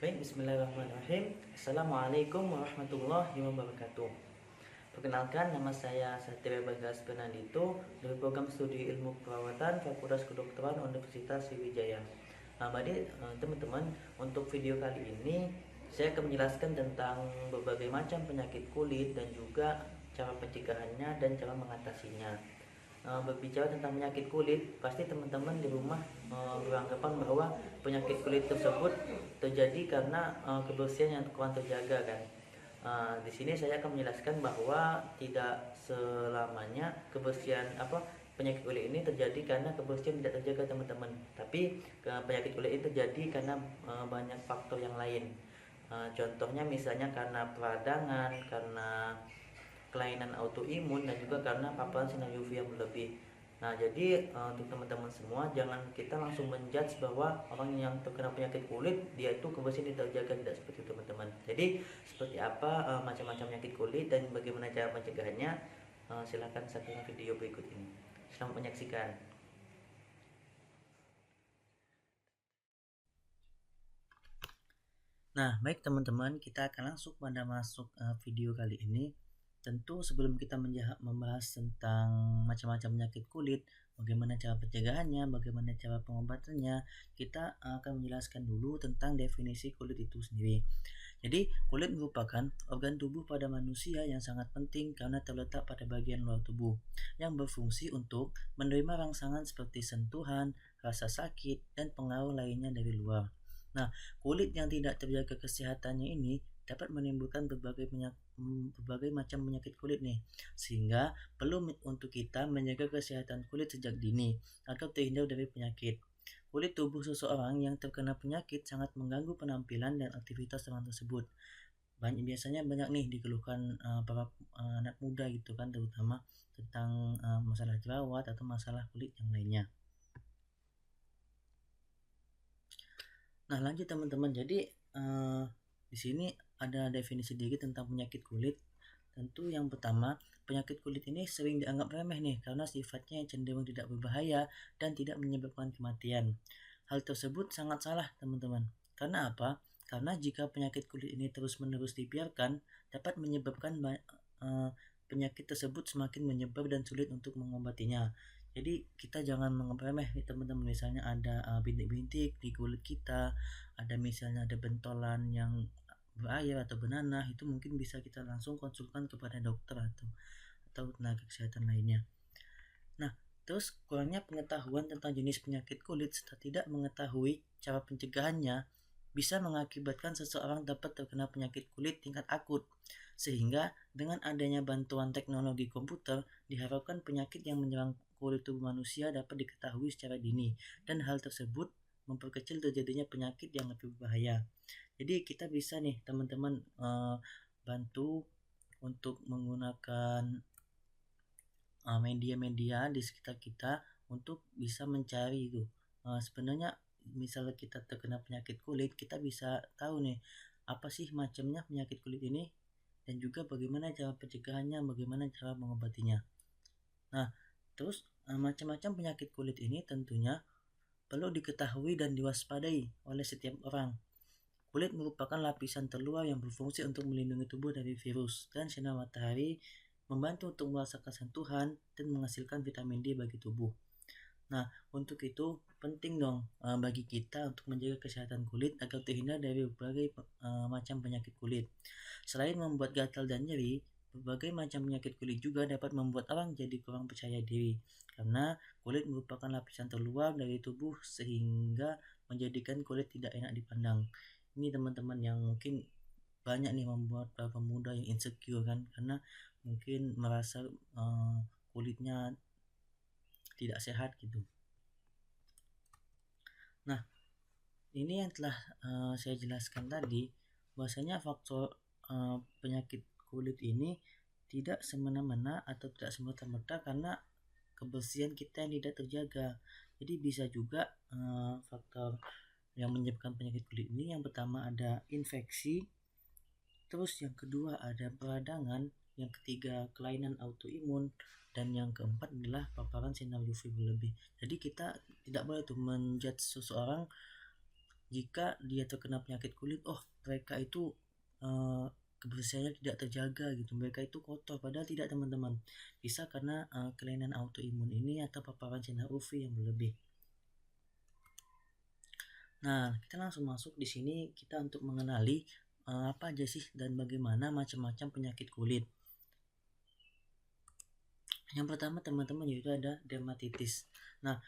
Baik, bismillahirrahmanirrahim. Assalamualaikum warahmatullahi wabarakatuh. Perkenalkan, nama saya Satria Bagas Bernardito dari program studi ilmu perawatan Fakultas Kedokteran Universitas Sriwijaya. Teman-teman, untuk video kali ini saya akan menjelaskan tentang berbagai macam penyakit kulit dan juga cara pencegahannya dan cara mengatasinya. Berbicara tentang penyakit kulit, pasti teman-teman di rumah beranggapan bahwa penyakit kulit tersebut terjadi karena kebersihan yang kurang terjaga kan. Di sini saya akan menjelaskan bahwa tidak selamanya penyakit kulit ini terjadi karena kebersihan tidak terjaga teman-teman. Tapi penyakit kulit ini terjadi karena banyak faktor yang lain. Contohnya misalnya karena peradangan, karena kelainan autoimun, dan juga karena paparan sinar UV yang berlebih. Nah, jadi untuk teman-teman semua, jangan kita langsung menjudge bahwa orang yang terkena penyakit kulit dia itu kebersihan tidak terjaga, tidak seperti itu teman-teman. Jadi seperti apa macam-macam penyakit kulit dan bagaimana cara mencegahnya, silakan saksikan video berikut ini. Selamat menyaksikan. Nah, baik teman-teman, kita akan langsung pada masuk video kali ini. Tentu sebelum kita membahas tentang macam-macam penyakit kulit, bagaimana cara pencegahannya, bagaimana cara pengobatannya, kita akan menjelaskan dulu tentang definisi kulit itu sendiri. Jadi, kulit merupakan organ tubuh pada manusia yang sangat penting karena terletak pada bagian luar tubuh yang berfungsi untuk menerima rangsangan seperti sentuhan, rasa sakit, dan pengaruh lainnya dari luar. Nah, kulit yang tidak terjaga kesehatannya ini dapat menimbulkan berbagai macam penyakit kulit nih, sehingga perlu untuk kita menjaga kesehatan kulit sejak dini agar terhindar dari penyakit. Kulit tubuh seseorang yang terkena penyakit sangat mengganggu penampilan dan aktivitas orang tersebut. Biasanya banyak nih dikeluhkan para anak muda gitu kan, terutama tentang masalah jerawat atau masalah kulit yang lainnya. Nah, lanjut teman-teman. Jadi di sini ada definisi sedikit tentang penyakit kulit. Tentu yang pertama, penyakit kulit ini sering dianggap remeh nih karena sifatnya yang cenderung tidak berbahaya dan tidak menyebabkan kematian. Hal tersebut sangat salah teman-teman. Karena apa? Karena jika penyakit kulit ini terus-menerus dibiarkan, dapat menyebabkan penyakit tersebut semakin menyebar dan sulit untuk mengobatinya. Jadi kita jangan menganggap remeh teman-teman. Misalnya ada bintik-bintik di kulit kita, ada misalnya ada bentolan yang berair atau bernanah, itu mungkin bisa kita langsung konsultan kepada dokter atau tenaga kesehatan lainnya. Nah, terus kurangnya pengetahuan tentang jenis penyakit kulit serta tidak mengetahui cara pencegahannya bisa mengakibatkan seseorang dapat terkena penyakit kulit tingkat akut. Sehingga dengan adanya bantuan teknologi komputer, diharapkan penyakit yang menyerang kulit tubuh manusia dapat diketahui secara dini, dan hal tersebut memperkecil terjadinya penyakit yang lebih berbahaya. Jadi kita bisa nih teman-teman bantu untuk menggunakan media-media di sekitar kita untuk bisa mencari itu. Sebenarnya misalnya kita terkena penyakit kulit, kita bisa tahu nih apa sih macamnya penyakit kulit ini dan juga bagaimana cara pencegahannya, bagaimana cara mengobatinya. Nah, terus macam-macam penyakit kulit ini tentunya perlu diketahui dan diwaspadai oleh setiap orang. Kulit merupakan lapisan terluar yang berfungsi untuk melindungi tubuh dari virus dan sinar matahari, membantu untuk merasakan sentuhan dan menghasilkan vitamin D bagi tubuh. Nah, untuk itu penting dong bagi kita untuk menjaga kesehatan kulit agar terhindar dari berbagai macam penyakit kulit. Selain membuat gatal dan nyeri, berbagai macam penyakit kulit juga dapat membuat orang jadi kurang percaya diri karena kulit merupakan lapisan terluar dari tubuh sehingga menjadikan kulit tidak enak dipandang. Ini teman-teman yang mungkin banyak nih membuat para pemuda yang insecure kan, karena mungkin merasa kulitnya tidak sehat gitu. Nah, ini yang telah saya jelaskan tadi, bahwasanya faktor penyakit kulit ini tidak semena-mena atau tidak semata-mata karena kebersihan kita yang tidak terjaga. Jadi bisa juga faktor yang menyebabkan penyakit kulit ini, yang pertama ada infeksi, terus yang kedua ada peradangan, yang ketiga kelainan autoimun, dan yang keempat adalah paparan sinar UV berlebih. Jadi kita tidak boleh tuh menjudge seseorang jika dia terkena penyakit kulit, mereka itu kebersihannya tidak terjaga gitu, mereka itu kotor, padahal tidak teman-teman, bisa karena kelainan autoimun ini atau paparan sinar UV yang berlebih. Nah, kita langsung masuk di sini kita untuk mengenali apa aja sih dan bagaimana macam-macam penyakit kulit. Yang pertama teman-teman yaitu ada dermatitis. Nah,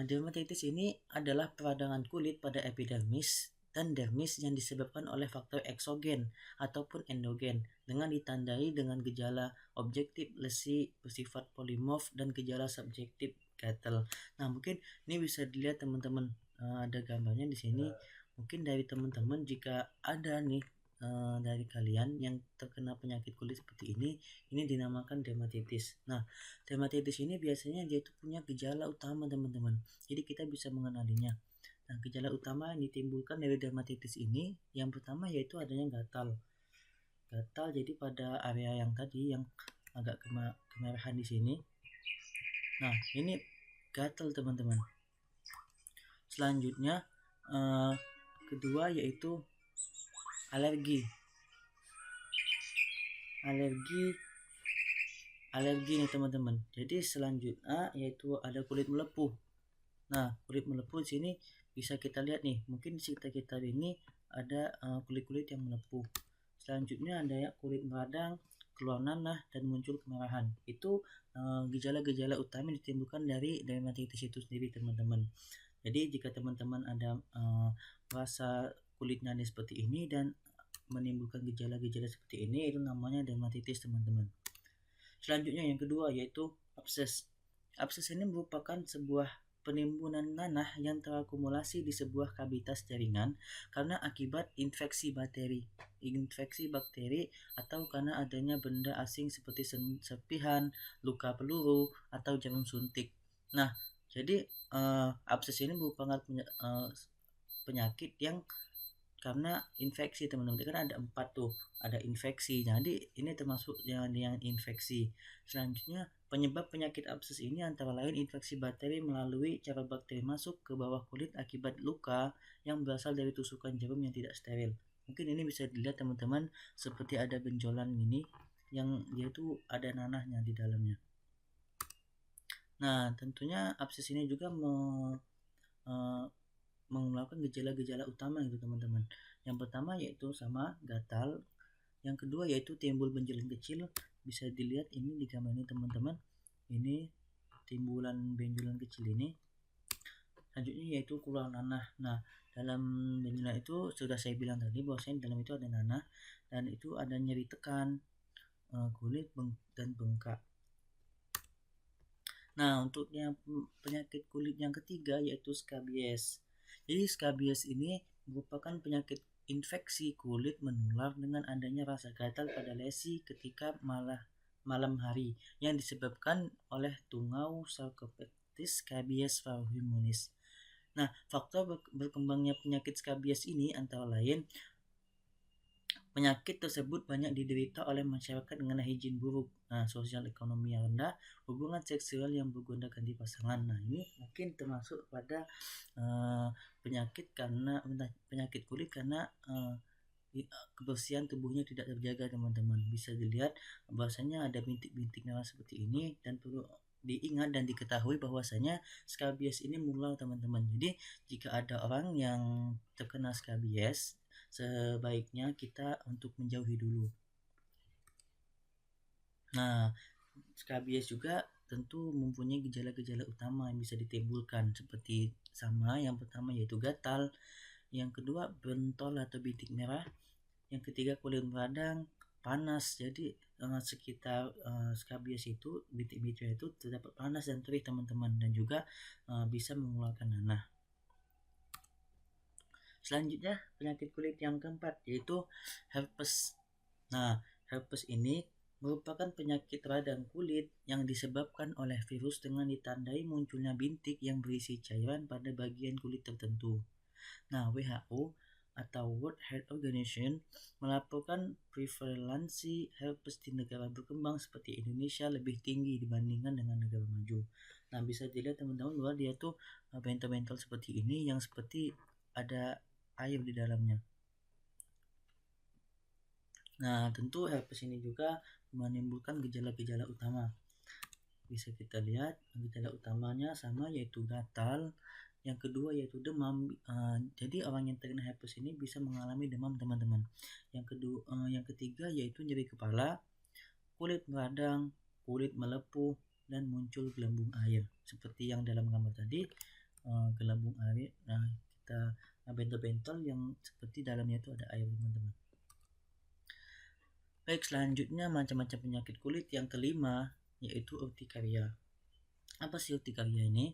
dermatitis ini adalah peradangan kulit pada epidermis dan dermis yang disebabkan oleh faktor eksogen ataupun endogen dengan ditandai dengan gejala objektif lesi bersifat polimorf dan gejala subjektif gatal. Nah, mungkin ini bisa dilihat teman-teman, ada gambarnya di sini. Mungkin dari teman-teman jika ada nih dari kalian yang terkena penyakit kulit seperti ini dinamakan dermatitis. Nah, dermatitis ini biasanya dia itu punya gejala utama teman-teman, jadi kita bisa mengenalinya. Nah, gejala utama yang ditimbulkan dari dermatitis ini yang pertama yaitu adanya gatal jadi pada area yang tadi yang agak kemerahan di sini. Nah, ini gatal teman-teman. Selanjutnya kedua yaitu alergi nih teman-teman. Jadi selanjutnya yaitu ada kulit melepuh. Nah, kulit melepuh di sini bisa kita lihat nih, mungkin di sekitar kita ini ada kulit-kulit yang melepuh. Selanjutnya ada ya kulit meradang, keluar nanah dan muncul kemerahan. Itu gejala-gejala utama yang ditimbulkan dari dermatitis itu sendiri teman-teman. Jadi jika teman-teman ada merasa kulitnya seperti ini dan menimbulkan gejala-gejala seperti ini, itu namanya dermatitis teman-teman. Selanjutnya yang kedua yaitu abses. Abses ini merupakan sebuah penimbunan nanah yang terakumulasi di sebuah kavitas jaringan karena akibat infeksi bakteri atau karena adanya benda asing seperti serpihan, luka peluru atau jarum suntik. Nah, jadi abses ini merupakan penyakit yang karena infeksi teman-teman. Kan ada 4 tuh, ada infeksi, jadi ini termasuk yang infeksi. Selanjutnya penyebab penyakit abses ini antara lain infeksi bakteri melalui cara bakteri masuk ke bawah kulit akibat luka yang berasal dari tusukan jarum yang tidak steril. Mungkin ini bisa dilihat teman-teman seperti ada benjolan ini yang dia itu ada nanahnya di dalamnya. Nah, tentunya abses ini juga mengeluarkan gejala-gejala utama itu teman-teman. Yang pertama yaitu sama gatal, yang kedua yaitu timbul benjolan kecil, bisa dilihat ini di gambar ini teman-teman, ini timbulan benjolan kecil ini. Selanjutnya yaitu keluar nanah. Nah, dalam benjolan itu sudah saya bilang tadi bahwasanya dalam itu ada nanah dan itu ada nyeri tekan kulit dan bengkak. Nah, untuk yang penyakit kulit yang ketiga yaitu skabies. Jadi skabies ini merupakan penyakit infeksi kulit menular dengan adanya rasa gatal pada lesi ketika malam hari yang disebabkan oleh tungau Sarcoptes scabies falciparum. Nah, faktor berkembangnya penyakit skabies ini antara lain penyakit tersebut banyak diderita oleh masyarakat dengan higien buruk, sosial ekonomi yang rendah, hubungan seksual yang bergonta-ganti pasangan. Nah, ini mungkin termasuk pada penyakit kulit karena kebersihan tubuhnya tidak terjaga teman-teman. Bisa dilihat bahwasanya ada bintik-bintik merah seperti ini dan perlu diingat dan diketahui bahwasanya skabies ini menular teman-teman. Jadi jika ada orang yang terkena skabies, sebaiknya kita untuk menjauhi dulu. Nah, skabies juga tentu mempunyai gejala-gejala utama yang bisa ditimbulkan seperti sama, yang pertama yaitu gatal, yang kedua bentol atau bintik merah, yang ketiga kulit meradang, panas. Jadi sekitar skabies itu bintik-bintik itu terdapat panas dan terik teman-teman, dan juga bisa mengeluarkan nanah. Selanjutnya penyakit kulit yang keempat yaitu herpes. Nah, herpes ini merupakan penyakit radang kulit yang disebabkan oleh virus dengan ditandai munculnya bintik yang berisi cairan pada bagian kulit tertentu. Nah, WHO atau World Health Organization melaporkan prevalensi herpes di negara berkembang seperti Indonesia lebih tinggi dibandingkan dengan negara maju. Nah, bisa dilihat teman-teman bahwa dia tuh bentol-bentol seperti ini yang seperti ada air di dalamnya. Nah, tentu herpes ini juga menimbulkan gejala-gejala utama. Bisa kita lihat gejala utamanya sama, yaitu gatal. Yang kedua yaitu demam. Jadi orang yang terkena herpes ini bisa mengalami demam, teman-teman. Yang ketiga yaitu nyeri kepala, kulit meradang, kulit melepuh, dan muncul gelembung air. Seperti yang dalam gambar tadi, gelembung air. Nah, kita bentol-bentol yang seperti dalamnya itu ada air, teman-teman. Baik, selanjutnya macam-macam penyakit kulit. Yang kelima yaitu urtikaria. Apa sih urtikaria ini?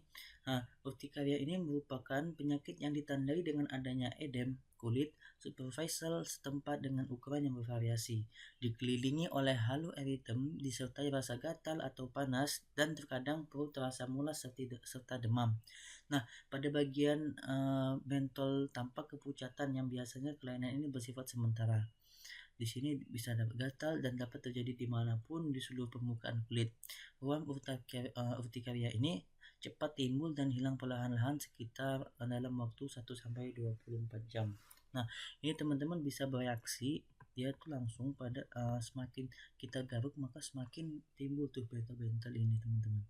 Urtikaria ini merupakan penyakit yang ditandai dengan adanya edem kulit superficial setempat dengan ukuran yang bervariasi, dikelilingi oleh halo eritem, disertai rasa gatal atau panas, dan terkadang perut terasa mulas serta demam. Nah, pada bagian bentol tampak kepucatan yang biasanya kelainan ini bersifat sementara. Di sini bisa dapat gatal dan dapat terjadi dimanapun di seluruh permukaan kulit. Ruam urtikaria ini cepat timbul dan hilang perlahan-lahan sekitar dalam waktu 1-24 jam. Nah, ini teman-teman bisa bereaksi, dia tuh langsung pada semakin kita garuk maka semakin timbul tuh bentol-bentol ini, teman-teman.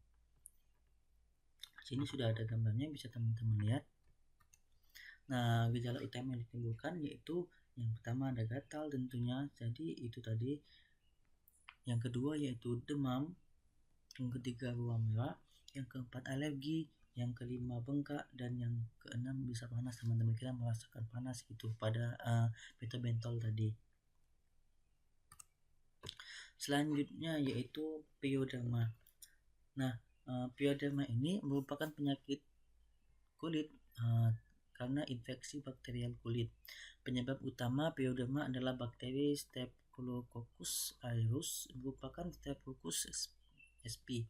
Sini sudah ada gambarnya, bisa teman-teman lihat. Nah, gejala utama yang ditimbulkan yaitu yang pertama ada gatal tentunya, jadi itu tadi. Yang kedua yaitu demam, yang ketiga ruam merah, yang keempat alergi, yang kelima bengkak, dan yang keenam bisa panas, teman-teman. Kita merasakan panas itu pada bentol-bentol tadi. Selanjutnya yaitu pyoderma. Nah, pyoderma ini merupakan penyakit kulit karena infeksi bakterial kulit. Penyebab utama pyoderma adalah bakteri Staphylococcus aureus, merupakan Staphylococcus sp.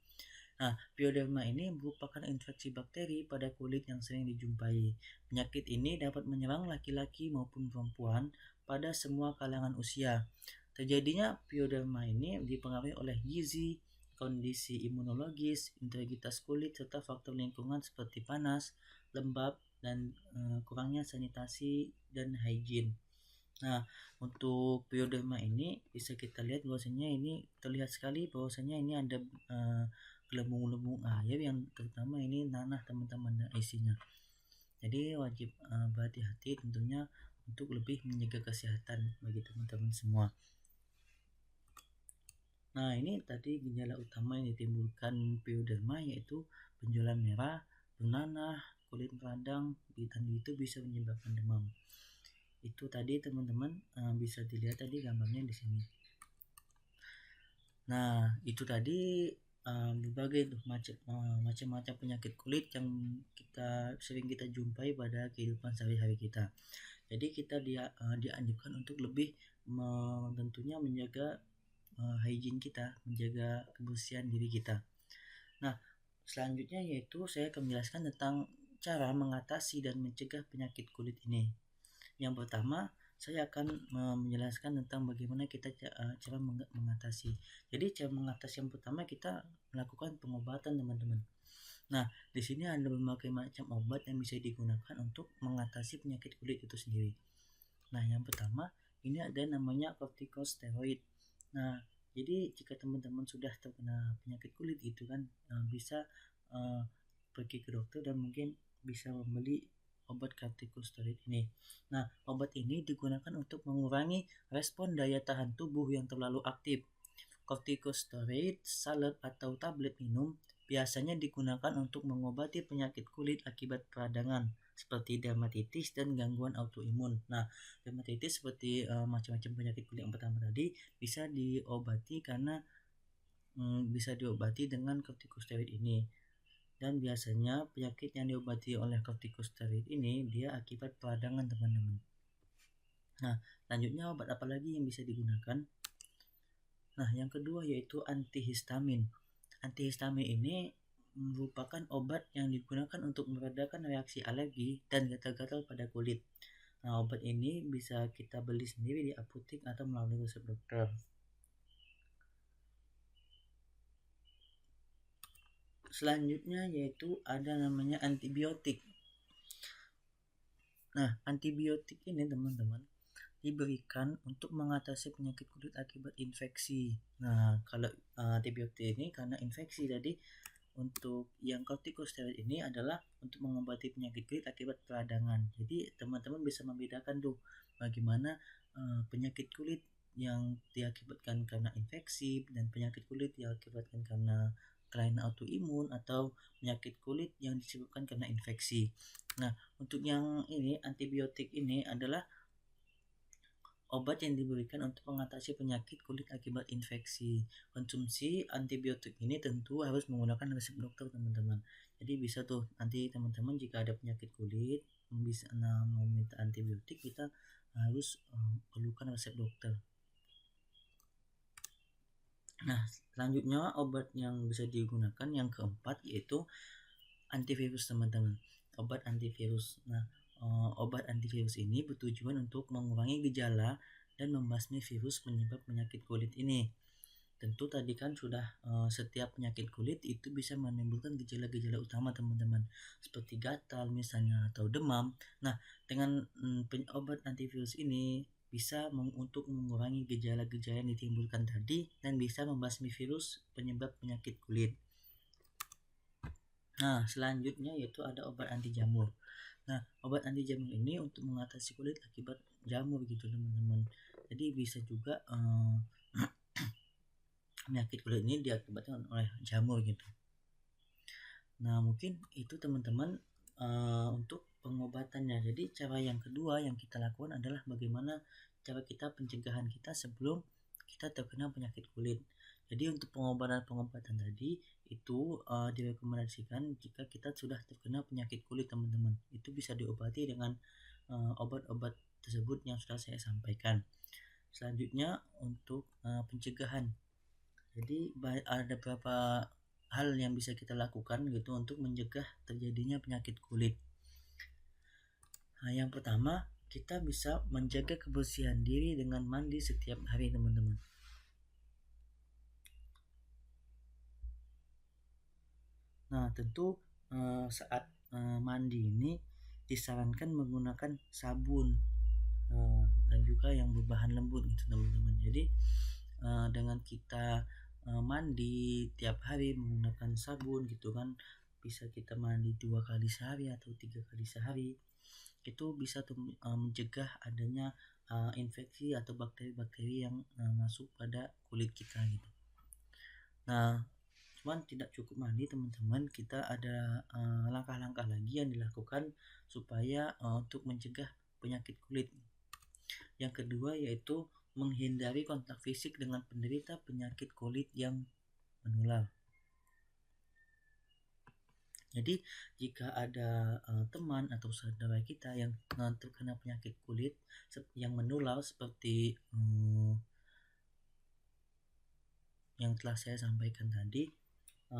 Nah, pyoderma ini merupakan infeksi bakteri pada kulit yang sering dijumpai. Penyakit ini dapat menyerang laki-laki maupun perempuan pada semua kalangan usia. Terjadinya pyoderma ini dipengaruhi oleh gizi, kondisi imunologis, integritas kulit, serta faktor lingkungan seperti panas, lembab, dan kurangnya sanitasi dan hygiene. Nah, untuk pyoderma ini bisa kita lihat bahwasanya ini terlihat sekali bahwasanya ini ada gelembung-gelembung air yang terutama ini nanah, teman-teman, isinya. Jadi wajib berhati-hati tentunya untuk lebih menjaga kesehatan bagi teman-teman semua. Nah, ini tadi gejala utama yang ditimbulkan pyoderma yaitu benjolan merah, bernanah, kulit meradang, dan itu bisa menyebabkan demam. Itu tadi, teman-teman, bisa dilihat tadi gambarnya di sini. Nah, itu tadi berbagai macam-macam penyakit kulit yang sering kita jumpai pada kehidupan sehari-hari kita. Jadi kita dianjurkan untuk lebih tentunya menjaga hygiene kita, menjaga kebersihan diri kita. Nah, selanjutnya yaitu saya akan menjelaskan tentang cara mengatasi dan mencegah penyakit kulit ini. Yang pertama, saya akan menjelaskan tentang bagaimana kita cara mengatasi. Jadi cara mengatasi yang pertama kita melakukan pengobatan, teman-teman. Nah, di sini ada berbagai macam obat yang bisa digunakan untuk mengatasi penyakit kulit itu sendiri. Nah, yang pertama ini ada namanya corticosteroid. Nah, jadi jika teman-teman sudah terkena penyakit kulit itu kan bisa pergi ke dokter dan mungkin bisa membeli obat corticosteroid ini. Nah, obat ini digunakan untuk mengurangi respon daya tahan tubuh yang terlalu aktif. Corticosteroid salep atau tablet minum biasanya digunakan untuk mengobati penyakit kulit akibat peradangan seperti dermatitis dan gangguan autoimun. Nah, dermatitis seperti macam-macam penyakit kulit yang pertama tadi bisa diobati karena bisa diobati dengan corticosteroid ini. Dan biasanya penyakit yang diobati oleh corticosteroid ini dia akibat peradangan, teman-teman. Nah, selanjutnya obat apa lagi yang bisa digunakan? Nah, yang kedua yaitu antihistamin. Antihistamin ini merupakan obat yang digunakan untuk meredakan reaksi alergi dan gatal-gatal pada kulit. Nah, obat ini bisa kita beli sendiri di apotek atau melalui resep dokter. Selanjutnya yaitu ada namanya antibiotik. Nah, antibiotik ini teman-teman diberikan untuk mengatasi penyakit kulit akibat infeksi. Nah, kalau antibiotik ini karena infeksi, jadi untuk yang kortikosteroid ini adalah untuk mengobati penyakit kulit akibat peradangan. Jadi teman-teman bisa membedakan tuh bagaimana penyakit kulit yang diakibatkan karena infeksi dan penyakit kulit yang diakibatkan karena kelainan autoimun atau penyakit kulit yang disebabkan karena infeksi. Nah, untuk yang ini antibiotik ini adalah obat yang diberikan untuk mengatasi penyakit kulit akibat infeksi. Konsumsi antibiotik ini tentu harus menggunakan resep dokter teman-teman. Jadi bisa tuh nanti teman-teman jika ada penyakit kulit bisa meminta antibiotik, kita harus perlukan resep dokter. Nah, selanjutnya obat yang bisa digunakan yang keempat yaitu antivirus teman-teman. Obat antivirus. Nah, obat antivirus ini bertujuan untuk mengurangi gejala dan membasmi virus penyebab penyakit kulit ini. Tentu tadi kan sudah setiap penyakit kulit itu bisa menimbulkan gejala-gejala utama teman-teman, seperti gatal misalnya atau demam. Nah, dengan obat antivirus ini bisa untuk mengurangi gejala-gejala yang ditimbulkan tadi dan bisa membasmi virus penyebab penyakit kulit. Nah, selanjutnya yaitu ada obat anti jamur. Nah, obat anti jamur ini untuk mengatasi kulit akibat jamur gitu teman-teman. Jadi bisa juga penyakit kulit ini diakibatkan oleh jamur gitu. Nah, mungkin itu teman-teman untuk pengobatannya. Jadi cara yang kedua yang kita lakukan adalah bagaimana cara kita pencegahan kita sebelum kita terkena penyakit kulit. Jadi untuk pengobatan tadi itu direkomendasikan jika kita sudah terkena penyakit kulit teman-teman. Itu bisa diobati dengan obat-obat tersebut yang sudah saya sampaikan. Selanjutnya untuk pencegahan. Jadi ada beberapa hal yang bisa kita lakukan gitu untuk mencegah terjadinya penyakit kulit. Nah, yang pertama kita bisa menjaga kebersihan diri dengan mandi setiap hari teman-teman. Nah, tentu saat mandi ini disarankan menggunakan sabun dan juga yang berbahan lembut gitu teman-teman. Jadi dengan kita mandi tiap hari menggunakan sabun gitu kan, bisa kita mandi 2 kali sehari atau 3 kali sehari, itu bisa tuh mencegah adanya infeksi atau bakteri-bakteri yang masuk pada kulit kita gitu. Nah, cuman tidak cukup mandi teman-teman, kita ada langkah-langkah lagi yang dilakukan supaya untuk mencegah penyakit kulit. Yang kedua yaitu menghindari kontak fisik dengan penderita penyakit kulit yang menular. Jadi jika ada teman atau saudara kita yang terkena penyakit kulit yang menular seperti yang telah saya sampaikan tadi,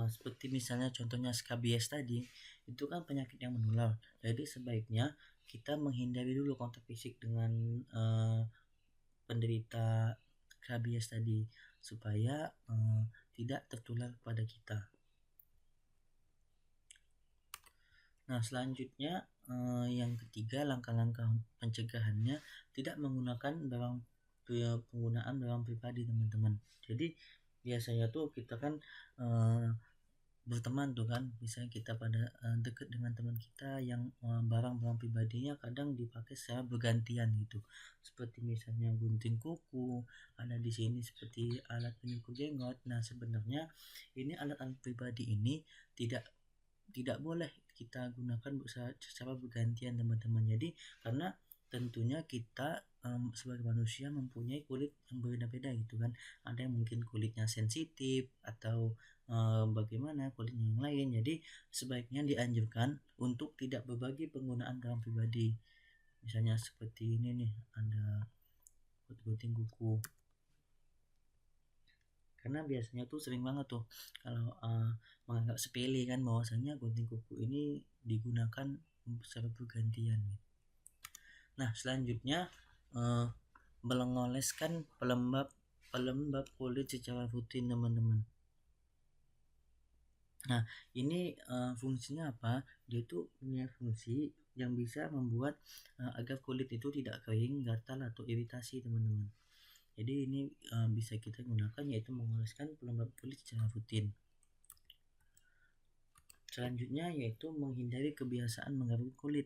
seperti misalnya contohnya skabies tadi, itu kan penyakit yang menular. Jadi sebaiknya kita menghindari dulu kontak fisik dengan penderita rabies tadi supaya tidak tertular kepada kita. Nah, selanjutnya yang ketiga langkah-langkah pencegahannya tidak menggunakan penggunaan barang pribadi teman-teman. Jadi biasanya tuh kita kan berteman tuh kan, misalnya kita pada dekat dengan teman kita yang barang-barang pribadinya kadang dipakai secara bergantian gitu, seperti misalnya gunting kuku ada di sini, seperti alat penyukur jenggot. Nah, sebenarnya ini alat-alat pribadi ini tidak boleh kita gunakan secara bergantian teman-teman. Jadi karena tentunya kita sebagai manusia mempunyai kulit yang berbeda-beda gitu kan, ada yang mungkin kulitnya sensitif atau bagaimana kulitnya yang lain. Jadi sebaiknya dianjurkan untuk tidak berbagi penggunaan barang pribadi. Misalnya seperti ini nih, ada gunting kuku, karena biasanya tuh sering banget tuh kalau menganggap sepele kan, bahwasanya gunting kuku ini digunakan secara bergantian. Nah, selanjutnya mengoleskan pelembab kulit secara rutin teman-teman. Nah, ini fungsinya apa? Dia itu punya fungsi yang bisa membuat agar kulit itu tidak kering, gatal atau iritasi, teman-teman. Jadi ini bisa kita gunakan, yaitu mengoleskan pelembab kulit secara rutin. Selanjutnya yaitu menghindari kebiasaan menggaruk kulit.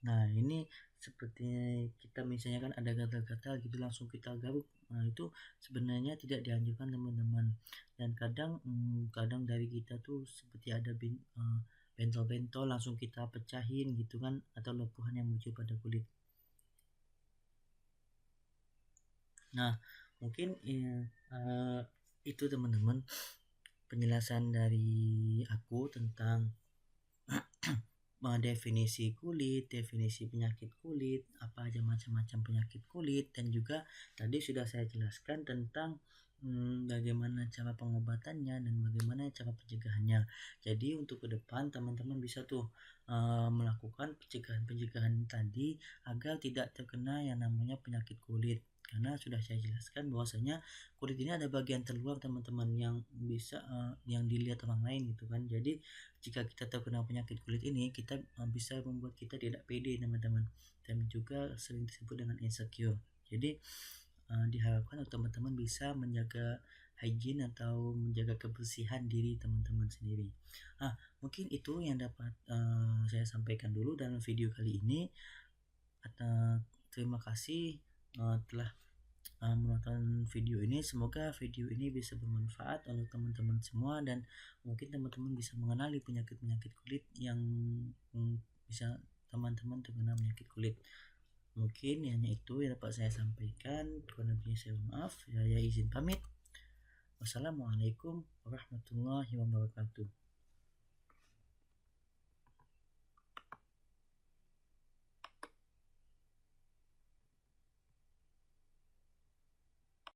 Nah, ini seperti kita misalnya kan ada gatal-gatal gitu langsung kita garuk. Nah, itu sebenarnya tidak dianjurkan, teman-teman. Dan kadang dari kita tuh seperti ada bentol-bentol langsung kita pecahin gitu kan, atau lepuhan yang muncul pada kulit. Nah, mungkin itu teman-teman penjelasan dari aku tentang definisi kulit, definisi penyakit kulit, apa aja macam-macam penyakit kulit, dan juga tadi sudah saya jelaskan tentang bagaimana cara pengobatannya dan bagaimana cara pencegahannya. Jadi untuk ke depan teman-teman bisa tuh melakukan pencegahan-pencegahan tadi agar tidak terkena yang namanya penyakit kulit. Karena sudah saya jelaskan bahwasanya kulit ini ada bagian terluar, teman-teman, yang bisa yang dilihat orang lain gitu kan. Jadi jika kita terkena penyakit kulit ini, kita bisa membuat kita tidak pede, teman-teman, dan juga sering disebut dengan insecure. Jadi diharapkan teman-teman bisa menjaga hygiene atau menjaga kebersihan diri teman-teman sendiri. Mungkin itu yang dapat saya sampaikan dulu dalam video kali ini. Terima kasih telah menonton video ini. Semoga video ini bisa bermanfaat untuk teman-teman semua, dan mungkin teman-teman bisa mengenali penyakit-penyakit kulit yang bisa teman-teman terkena penyakit kulit. Mungkin hanya itu yang dapat saya sampaikan. Kurang lebihnya saya maaf. Saya izin pamit. Wassalamualaikum warahmatullahi wabarakatuh.